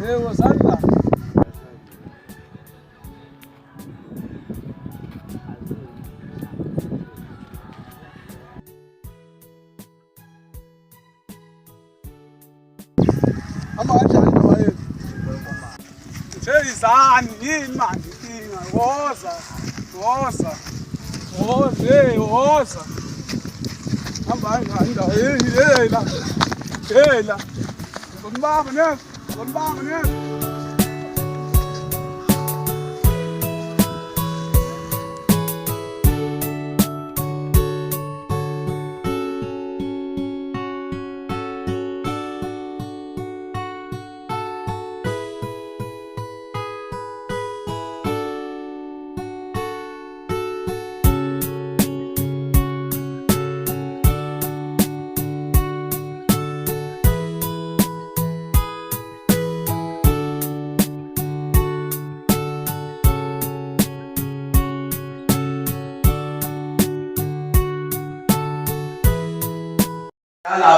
Yebo sandla. Ama kanjani nowaye? Theyizani yini manje inkinga? Woza. Woza. Woza, hey, woza. Hamba kanjani ndawo? Hey la. Hey la. Ngibamba nesi. Ngibamba nesi.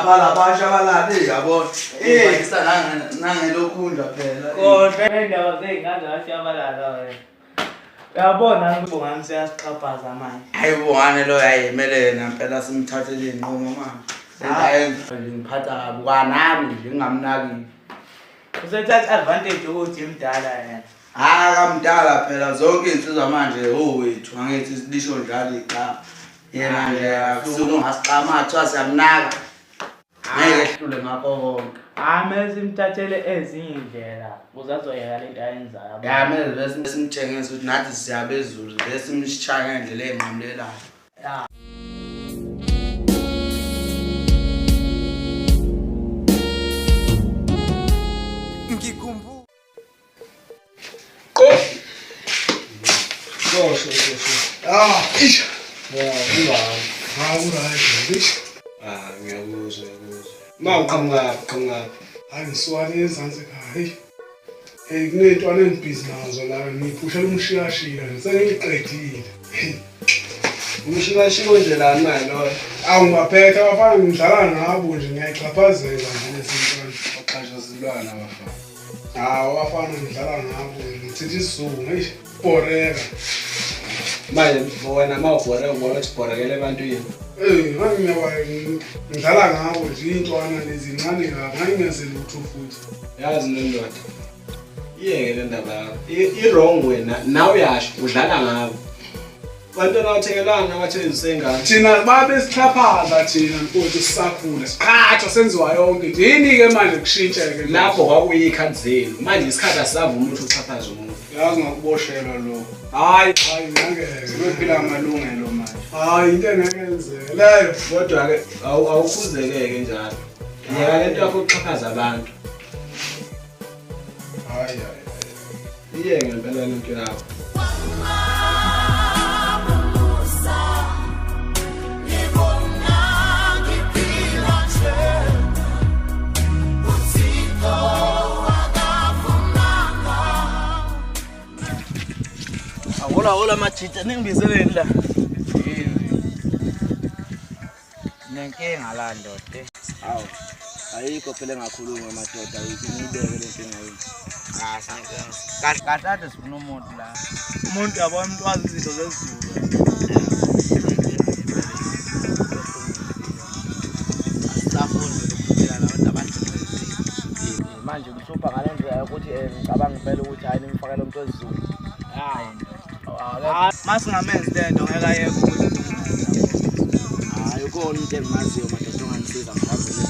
Lapha shabalade yabona. Bayisa nangelokhunda phela. Kodwa indaba zey'ngane zashabalala wena. Uyabona ubungani siyasixhaphaza manje. Hayi ubungane lo yayimele yena phela simthathele inqumo manje. Hayenza ngiphatha kabi kwanami nje ngingamnaki. Usethatha advantage ukuthi imdala yena. Kamdala phela zonke insizwa manje wethu angithi lisho njalo igama. Yena nje akusuka ngasiqama athiwa siyamnaka. Ngeke ehlule ngakho konke. Mele simthathele ezinye indlela ukuze azoyeka lento ayenzayo. Mele bese simtshengise ukuthi nathi siyabezulu bese simshaya ngendlela enqamlelayo. Ngikhumbula. Ish. Ngiyakuzwa. Qhamuka. Hayi ngiswale ezansi ekhaya. Hey kuney'ntwana engibhizi nazo la ngiphushela umshiyashiya sengiqedile. Umshiyashiya wenzelani naye loyo? Ngibaphethe abafana ngidlala ngabo nje ngiyayixhaphazela nje lezi ntwana. Baxhashazilwana abafana. Abafana ngidlala ngabo ngithethe isizungu eish boreka. Manje wena mawubhoreka ubona ukuthi ubhorekele ebantwini. Ngidlala ngabo nje iy'ntwana lezi ncane kabi ngangingenzeli lutho futhi. Yazi le ndoda. Iyeke le ndaba yakho. I-wrong wena nawe uyasho udlala ngabo. Bantwana bathengelana abathezi usengane. Thina babesixhaphaza thina mfowethu sisakhula siqhathwa senziwa yonke nje yini-ke manje kushintshe-ke lapho kwakuyikhathi zenu manje isikhathi asisavuma ukuthi uxhaphaze umuntu. Yazi ngakuboshelwa lokho. Hayi ngangeke Sibephila amalungelo manje. Hayi into engeke yenzeke leyo. Kodwa-ke awukhuzeke-ke njalo. Yeka lento yakho ukuxhaphaza abantu. Hayi. Iyeke ngempela lento yakho. Hola machita ningibizeleni la. Nenkinga la ndoda. Hawu. Ayikho phela engakhuluma madoda ngibeke le nkinga yini. Sanke. Kahle sifuna umuntu la. Umuntu yabona umuntu wazi izinto zezulu. Manje ngihlupha ngalendlela ukuthi ngicabanga impela ukuthi hayi nimfakele umuntu wesizulu. Hayi. Masingamenzi lento ngeke ayeke ukuthi Hayi ukhona umuntu engimaziyo madoda ongangisiza ngizazile.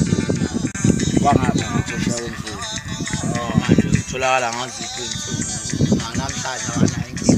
Kwangapha ngithosha wemfundo. Manje utholakala ngaziphi insuku. Namhlanje abanayo inkinga.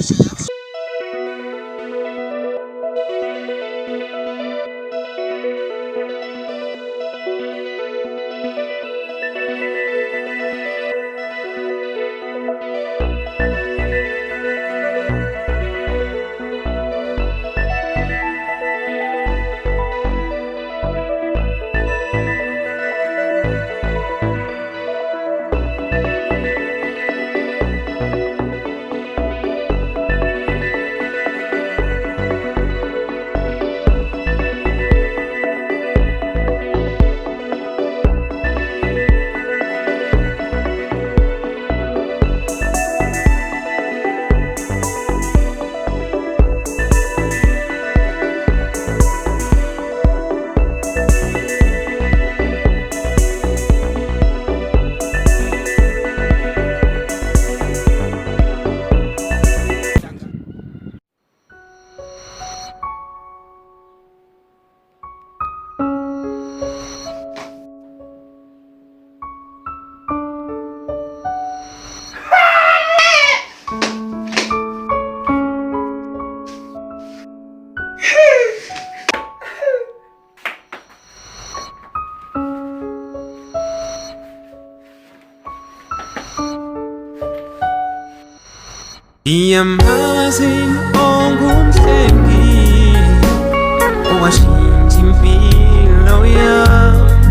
Iyamazi ongumhlengi owashintsha impilo yami